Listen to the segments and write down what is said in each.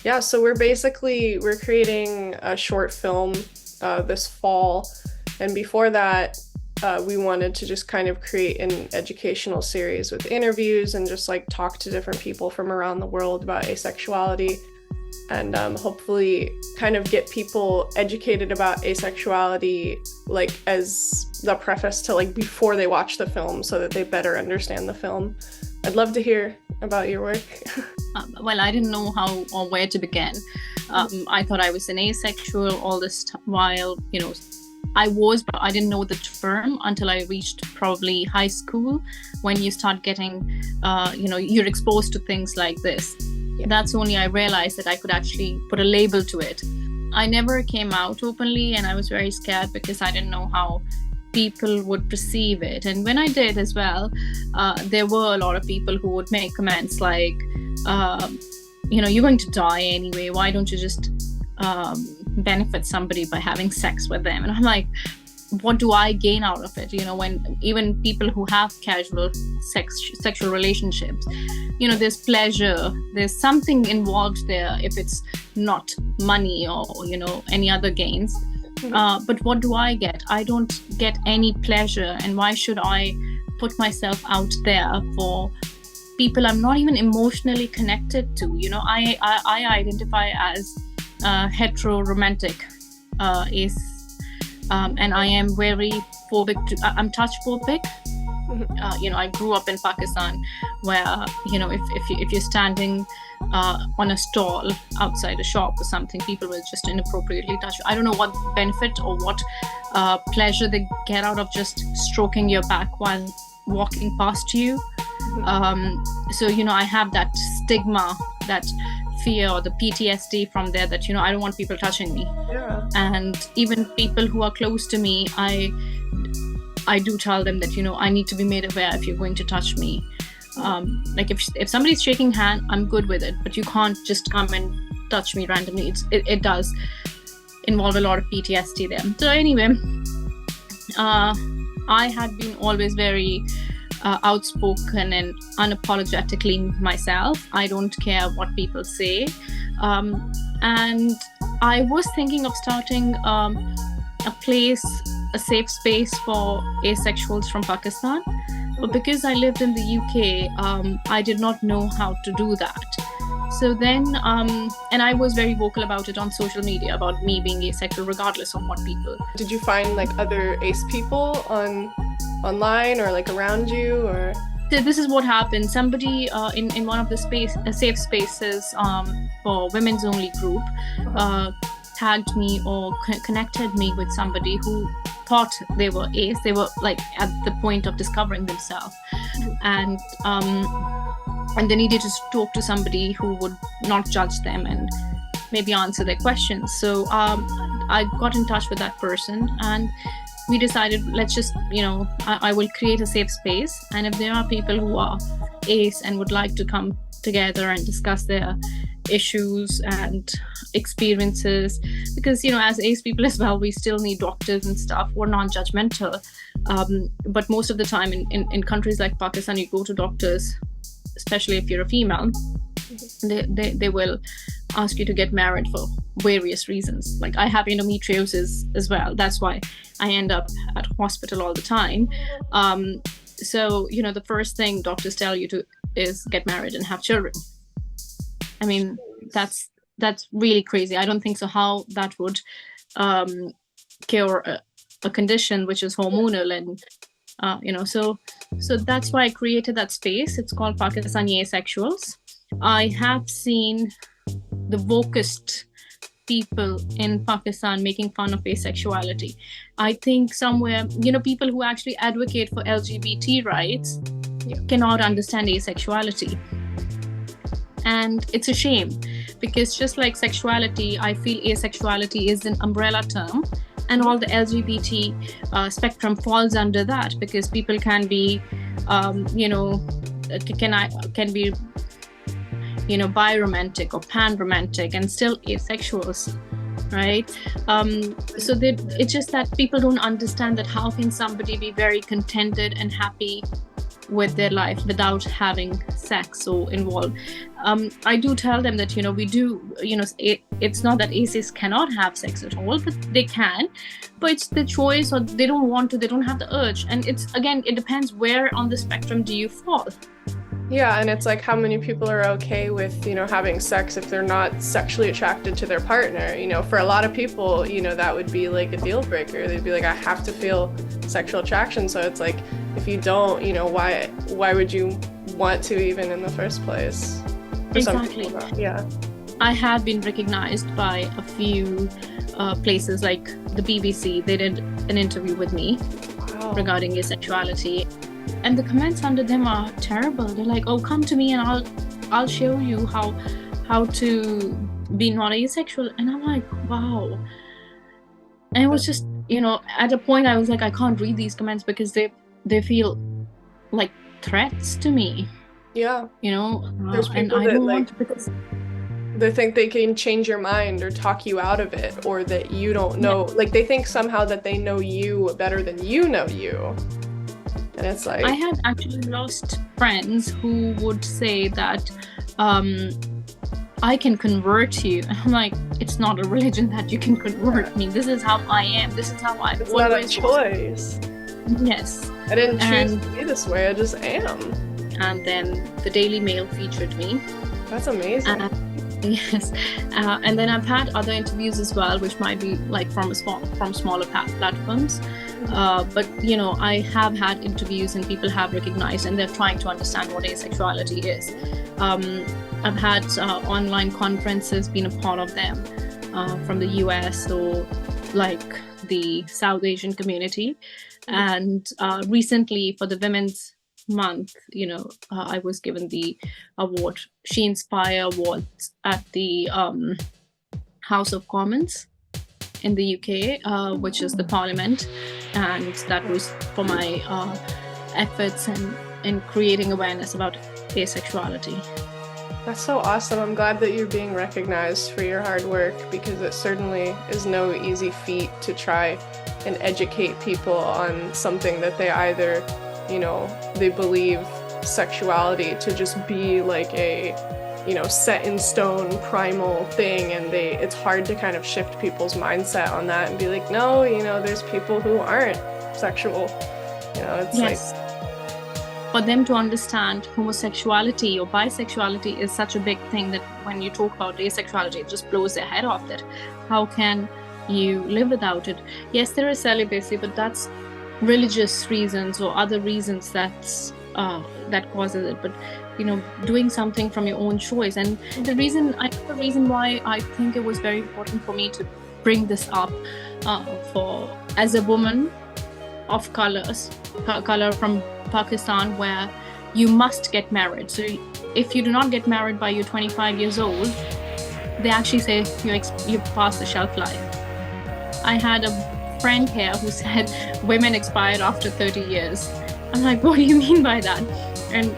Yeah, so we're creating a short film this fall, and before that, we wanted to just kind of create an educational series with interviews and just like talk to different people from around the world about asexuality, and hopefully kind of get people educated about asexuality like as the preface to like before they watch the film so that they better understand the film. I'd love to hear about your work. Well, I didn't know how or where to begin. I thought I was an asexual all this while, I was, but I didn't know the term until I reached probably high school, when you start getting, you're exposed to things like this. Yeah. That's only I realized that I could actually put a label to it. I never came out openly, and I was very scared because I didn't know how people would perceive it. And when I did as well, there were a lot of people who would make comments like, you're going to die anyway. Why don't you just benefit somebody by having sex with them? And I'm like, what do I gain out of it? When even people who have casual sexual relationships, there's pleasure, there's something involved there if it's not money or, any other gains. But what do I get? I don't get any pleasure. And why should I put myself out there for people I'm not even emotionally connected to? I identify as hetero romantic and I am very phobic. I'm touch phobic. I grew up in Pakistan where, if you're standing on a stall outside a shop or something, people will just inappropriately touch you. I don't know what benefit or what pleasure they get out of just stroking your back while walking past you. So, I have that stigma, that fear or the PTSD from there that, I don't want people touching me. Yeah. And even people who are close to me, I do tell them that, I need to be made aware if you're going to touch me. Like if somebody's shaking hand, I'm good with it, but you can't just come and touch me randomly. It does involve a lot of PTSD there. So anyway, I had been always very outspoken and unapologetically myself. I don't care what people say. And I was thinking of starting a safe space for asexuals from Pakistan. But because I lived in the UK, I did not know how to do that. So then, and I was very vocal about it on social media, about me being asexual, regardless of what people. Did you find like other ace people online or like around you, or? So this is what happened. Somebody in one of the safe spaces for women's only group tagged me or connected me with somebody who thought they were ace. They were like at the point of discovering themselves, and they needed to talk to somebody who would not judge them and maybe answer their questions. So I got in touch with that person, and we decided, let's just, I will create a safe space, and if there are people who are ace and would like to come together and discuss their issues and experiences, because as ace people as well, we still need doctors and stuff. We're non-judgmental, but most of the time in countries like Pakistan, you go to doctors, especially if you're a female, they will ask you to get married for various reasons. Like I have endometriosis as well, that's why I end up at hospital all the time. So the first thing doctors tell you to is get married and have children. I mean, that's really crazy. I don't think so how that would cure a condition which is hormonal, and so that's why I created that space. It's called Pakistani Asexuals. I have seen the vocest people in Pakistan making fun of asexuality. I think somewhere, people who actually advocate for LGBT rights cannot understand asexuality. And it's a shame, because just like sexuality, I feel asexuality is an umbrella term, and all the LGBT spectrum falls under that, because people can be, can be, biromantic or pan-romantic and still asexuals, right? So it's just that people don't understand that how can somebody be very contented and happy with their life without having sex or involved. I do tell them that, we do, it's not that aces cannot have sex at all, but they can, but it's the choice, or they don't want to, they don't have the urge. And it's, again, it depends where on the spectrum do you fall. Yeah, and it's like how many people are okay with, having sex if they're not sexually attracted to their partner. For a lot of people, that would be like a deal breaker. They'd be like, I have to feel sexual attraction. So it's like, if you don't, why would you want to even in the first place? For exactly. Some people, yeah. I have been recognized by a few places like the BBC. They did an interview with me regarding asexuality. And the comments under them are terrible. They're like, oh, come to me and I'll show you how to be not asexual. And I'm like, wow. And it was just, at a point I was like, I can't read these comments because they feel like threats to me. Yeah. There's people and I don't want to, because they think they can change your mind or talk you out of it, or that you don't know. Yeah. Like they think somehow that they know you better than you know you. And it's like, I had actually lost friends who would say that I can convert you. And I'm like, it's not a religion that you can convert me. This is how I am. This is how I. It's not a choice. Yes. I didn't choose to be this way. I just am. And then the Daily Mail featured me. That's amazing. Yes. And then I've had other interviews as well, which might be like from smaller platforms. But I have had interviews and people have recognized and they're trying to understand what asexuality is. I've had online conferences, been a part of them from the US or like the South Asian community. And recently for the Women's Month, I was given the award, She Inspire Award at the House of Commons in the UK, which is the Parliament, and that was for my efforts in creating awareness about asexuality. That's so awesome. I'm glad that you're being recognized for your hard work, because it certainly is no easy feat to try and educate people on something that they either they believe sexuality to just be like a, set in stone primal thing, and it's hard to kind of shift people's mindset on that and be like, no, there's people who aren't sexual. It's yes. For them to understand homosexuality or bisexuality is such a big thing that when you talk about asexuality, it just blows their head off. That how can you live without it? Yes, there is celibacy, but that's religious reasons or other reasons that causes it. But doing something from your own choice. And the reason why I think it was very important for me to bring this up for as a woman of color from Pakistan, where you must get married. So if you do not get married by you're 25 years old, they actually say you pass the shelf life. I had a friend here who said women expired after 30 years. I'm like, what do you mean by that? And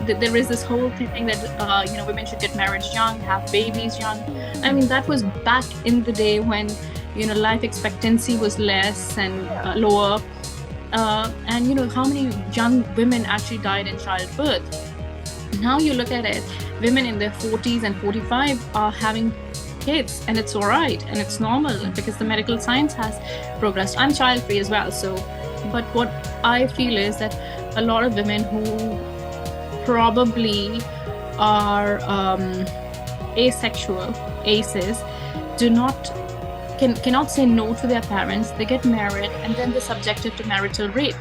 there is this whole thing that women should get married young, have babies young. I mean, that was back in the day when life expectancy was less and lower. And how many young women actually died in childbirth. Now you look at it, women in their 40s and 45 are having kids, and it's all right and it's normal because the medical science has progressed. I'm child free as well, but what I feel is that a lot of women who probably are asexual, aces, cannot say no to their parents. They get married and then they're subjected to marital rape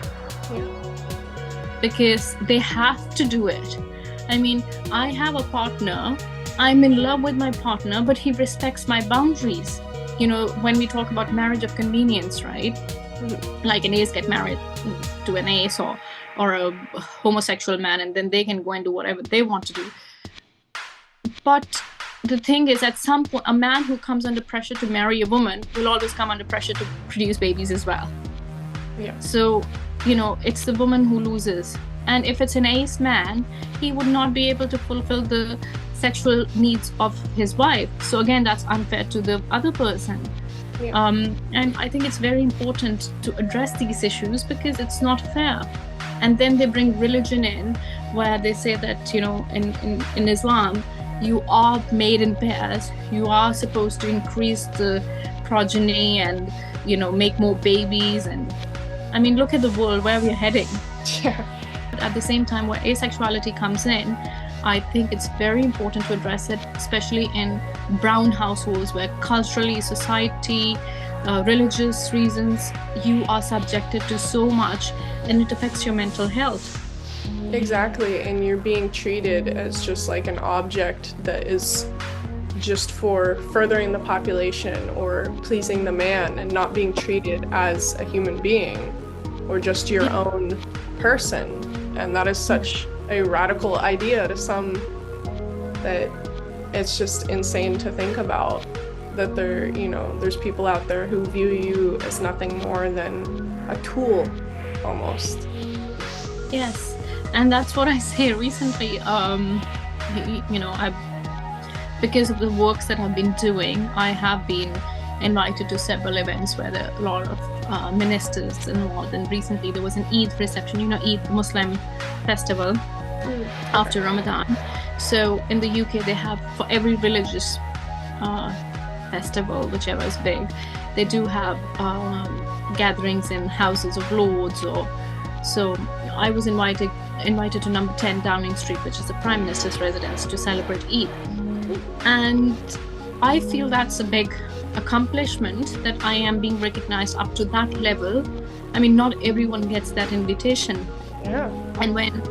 because they have to do it. I mean, I have a partner, I'm in love with my partner, but he respects my boundaries. When we talk about marriage of convenience, right? Like an ace get married to an ace or a homosexual man, and then they can go and do whatever they want to do. But the thing is, at some point, a man who comes under pressure to marry a woman will always come under pressure to produce babies as well. Yeah. So, it's the woman who loses. And if it's an ace man, he would not be able to fulfill the sexual needs of his wife. So again, that's unfair to the other person. Yeah. And I think it's very important to address these issues because it's not fair. And then they bring religion in, where they say that, you know, in Islam, you are made in pairs. You are supposed to increase the progeny and, you know, make more babies. And I mean, look at the world where we're heading. Yeah. At the same time, where asexuality comes in, I think it's very important to address it, especially in brown households where culturally, society, religious reasons, you are subjected to so much, and it affects your mental health. Exactly, and you're being treated as just like an object that is just for furthering the population or pleasing the man, and not being treated as a human being or just your own person. And that is such a radical idea to some that it's just insane to think about, that there, you know, there's people out there who view you as nothing more than a tool almost. Yes, and that's what I say recently. You know, because of the works that I've been doing, I have been invited to several events where there are a lot of ministers involved. And recently there was an Eid reception, you know, Eid Muslim festival after Ramadan. So in the UK, they have, for every religious festival, whichever is big, they do have gatherings in Houses of Lords. Or so I was invited to number 10 Downing Street, which is the Prime Minister's residence, to celebrate Eid. And I feel that's a big accomplishment, that I am being recognized up to that level. I mean, not everyone gets that invitation. Yeah. And when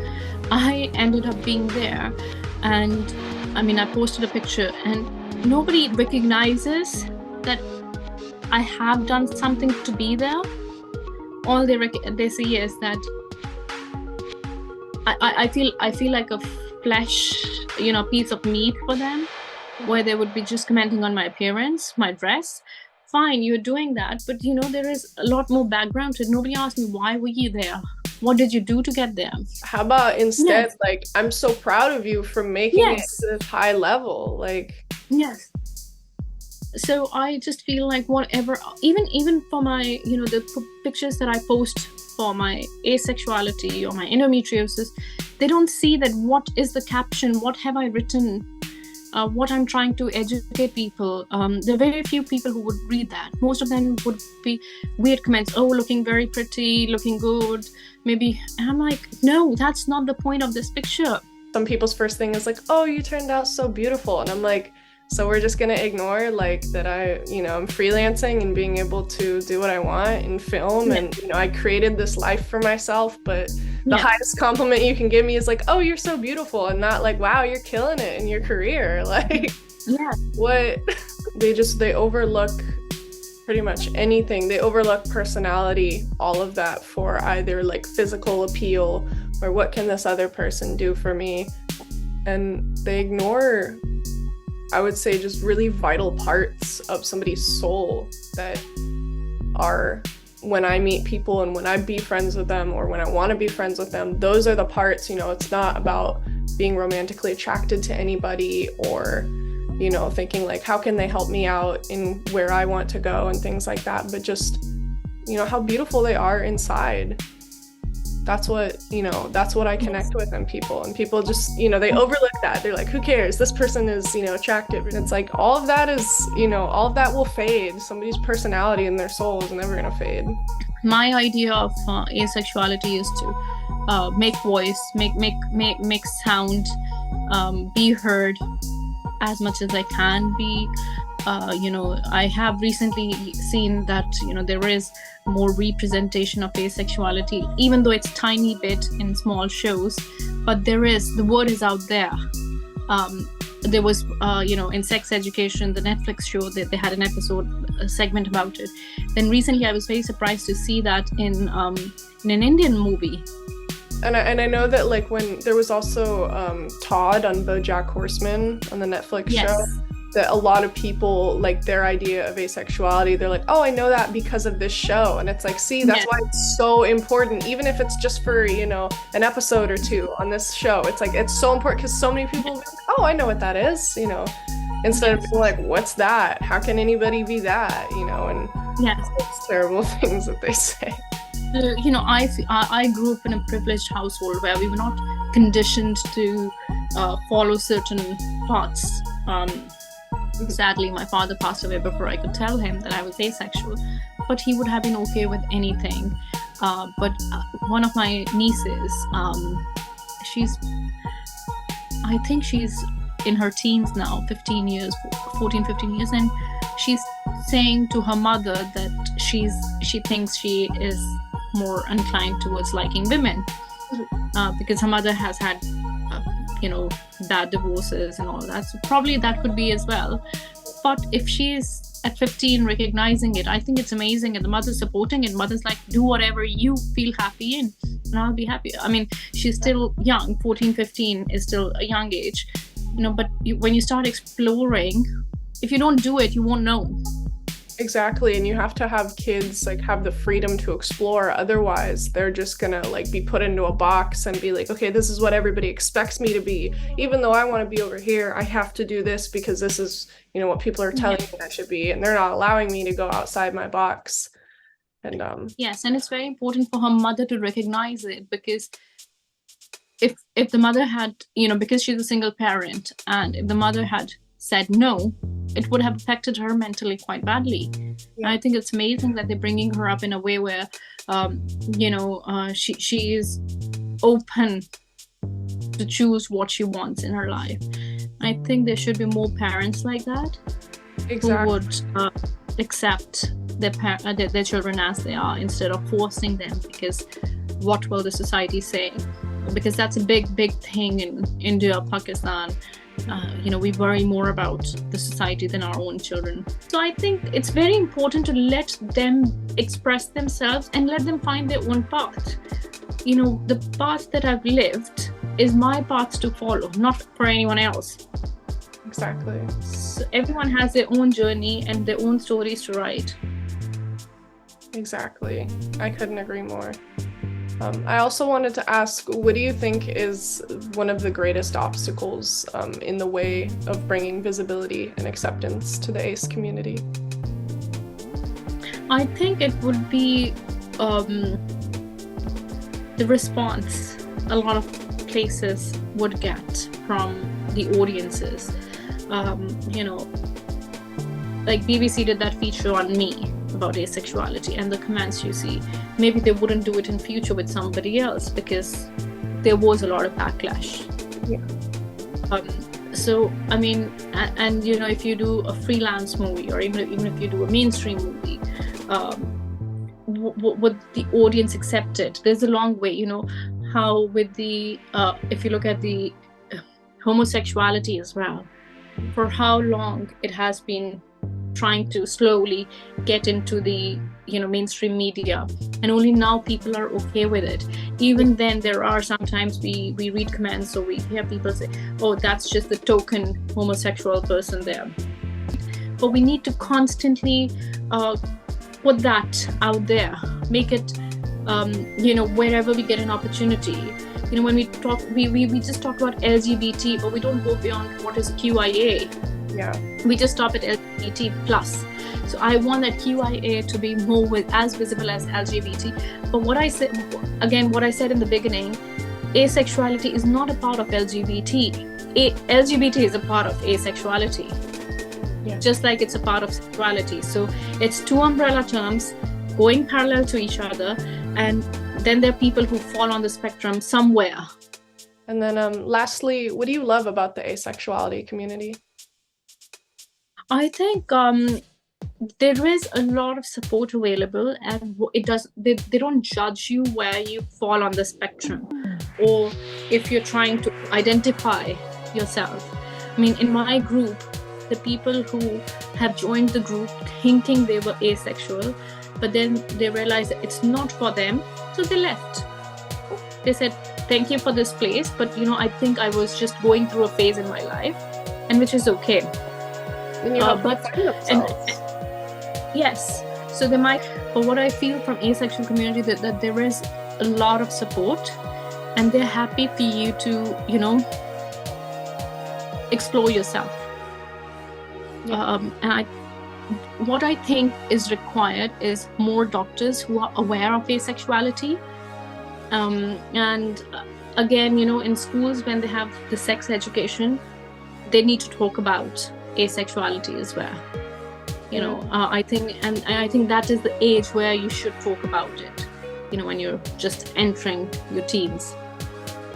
I ended up being there, and I mean, I posted a picture and nobody recognizes that I have done something to be there. All they say is that I feel like a flesh, you know, piece of meat for them, where they would be just commenting on my appearance, my dress. Fine, you're doing that, but you know, there is a lot more background to it. Nobody asked me, why were you there? What did you do to get there? How about instead, Yes. like, I'm so proud of you for making Yes. it to this high level. Like, Yes. So I just feel like whatever, even for my, you know, the pictures that I post for my asexuality or my endometriosis, they don't see that what is the caption, what have I written, what I'm trying to educate people. There are very few people who would read that. Most of them would be weird comments. Oh, looking very pretty, looking good, maybe. And I'm like, no, that's not the point of this picture. some people's first thing is like, oh, you turned out so beautiful. And I'm like, so we're just gonna ignore like that I'm freelancing and being able to do what I want in film. Yeah. And, I created this life for myself, but the Yeah. highest compliment you can give me is like, oh, you're so beautiful, and not like, wow, you're killing it in your career. Like, Yeah. what? They overlook pretty much anything. They overlook personality, all of that, for either like physical appeal or what can this other person do for me. And they ignore, I would say, just really vital parts of somebody's soul that are, when I meet people and when I be friends with them or when I want to be friends with them, those are the parts. It's not about being romantically attracted to anybody or thinking like, how can they help me out in where I want to go and things like that, but just how beautiful they are inside. That's what I connect with in people, and people just they overlook that. They're like, who cares, this person is attractive, and it's like all of that is all of that will fade. Somebody's personality and their soul is never gonna fade. My idea of asexuality is to make voice, make sound, be heard as much as I can be. I have recently seen that there is more representation of asexuality, even though it's tiny bit in small shows, but the word is out there. There was in Sex Education, the Netflix show, they had an a segment about it. Then recently I was very surprised to see that in an Indian movie. And I know that like when there was also Todd on BoJack Horseman on the Netflix show, that a lot of people, like, their idea of asexuality, they're like, oh, I know that because of this show. And it's like, see, that's why it's so important, even if it's just for an episode or two on this show. It's like, it's so important because so many people are like, oh, I know what that is. instead of Yes. being like, what's that? How can anybody be that? And Yes. those terrible things that they say. I grew up in a privileged household where we were not conditioned to follow certain paths. Sadly, my father passed away before I could tell him that I was asexual, but he would have been okay with anything. But one of my nieces, I think she's in her teens now, 15 years, 14, 15 years, and she's saying to her mother that she thinks she is more inclined towards liking women, because her mother has had bad divorces and all that, so probably that could be as well. But if she's at 15 recognizing it, I think it's amazing, and the mother's supporting it. Mother's like, do whatever you feel happy in and I'll be happy. I mean, she's still young. 14, 15 is still a young age, but when you start exploring, if you don't do it, you won't know. Exactly. And you have to have kids like have the freedom to explore. Otherwise, they're just gonna like be put into a box and be like, okay, this is what everybody expects me to be. Even though I want to be over here, I have to do this because this is, what people are telling me I should be, and they're not allowing me to go outside my box. And yes, and it's very important for her mother to recognize it, because if the mother had, because she's a single parent, and if the mother had said no, it would have affected her mentally quite badly. Yeah. I think it's amazing that they're bringing her up in a way where, she is open to choose what she wants in her life. I think there should be more parents like that. Exactly. Who would accept their children as they are, instead of forcing them, because what will the society say? Because that's a big thing in India, Pakistan. We worry more about the society than our own children. So I think it's very important to let them express themselves and let them find their own path. The path that I've lived is my path to follow, not for anyone else. Exactly. So everyone has their own journey and their own stories to write. Exactly. I couldn't agree more. I also wanted to ask, what do you think is one of the greatest obstacles in the way of bringing visibility and acceptance to the ACE community? I think it would be the response a lot of places would get from the audiences. Like BBC did that feature on me about asexuality, and the comments you see, maybe they wouldn't do it in future with somebody else because there was a lot of backlash. Yeah. So I mean, and if you do a freelance movie, or even if you do a mainstream movie, would the audience accept it? There's a long way. How with the if you look at the homosexuality as well, for how long it has been trying to slowly get into the mainstream media, and only now people are okay with it. Even then, there are sometimes we read comments, or we hear people say, oh, that's just the token homosexual person there. But we need to constantly put that out there, make it wherever we get an opportunity. When we talk, we just talk about LGBT, but we don't go beyond what is QIA. Yeah. We just stop at LGBT plus. So I want that QIA to be more as visible as LGBT. But what I said in the beginning, asexuality is not a part of LGBT. LGBT is a part of asexuality. Yeah. Just like it's a part of sexuality. So it's two umbrella terms going parallel to each other, and then there are people who fall on the spectrum somewhere. And then lastly, what do you love about the asexuality community? I think there is a lot of support available, and they don't judge you where you fall on the spectrum, or if you're trying to identify yourself. I mean, in my group, the people who have joined the group thinking they were asexual, but then they realized that it's not for them, so they left. They said, thank you for this place, but I think I was just going through a phase in my life, and which is okay. And you help them find themselves. Yes, so they might. But what I feel from asexual community that there is a lot of support, and they're happy for you to explore yourself. Yeah. And what I think is required is more doctors who are aware of asexuality. And again, in schools, when they have the sex education, they need to talk about asexuality as well. I think that is the age where you should talk about it, when you're just entering your teens.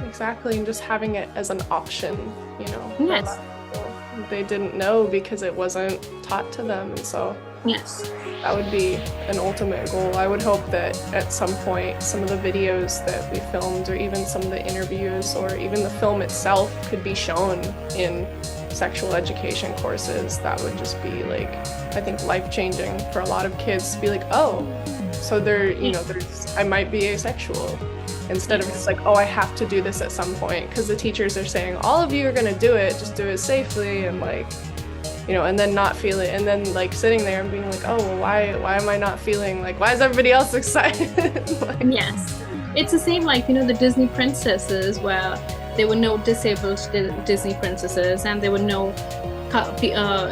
Exactly, and just having it as an option, for a lot Yes. of people. They didn't know because it wasn't taught to them, and so Yes. that would be an ultimate goal. I would hope that at some point some of the videos that we filmed, or even some of the interviews, or even the film itself could be shown in sexual education courses. That would just be like, I think, life-changing for a lot of kids to be like, oh, so I might be asexual. Instead of just like, oh, I have to do this at some point, because the teachers are saying, all of you are going to do it, just do it safely, and like, and then not feel it, and then like sitting there and being like, oh, well, why am I not feeling, like, why is everybody else excited? Like, Yes. It's the same like, the Disney princesses, where there were no disabled Disney princesses, and there were no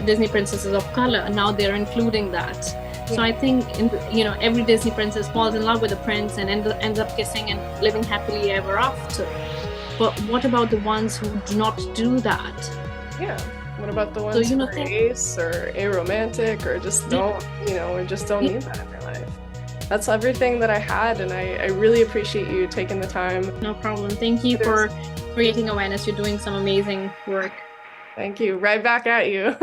Disney princesses of color, and now they're including that. So I think every Disney princess falls in love with a prince and ends up kissing and living happily ever after. But what about the ones who do not do that? yeah. What about the ones who are ace or aromantic, or just don't, or just don't need that in their life? That's everything that I had, and I really appreciate you taking the time. No problem. Thank you for creating awareness. You're doing some amazing work. Thank you. Right back at you.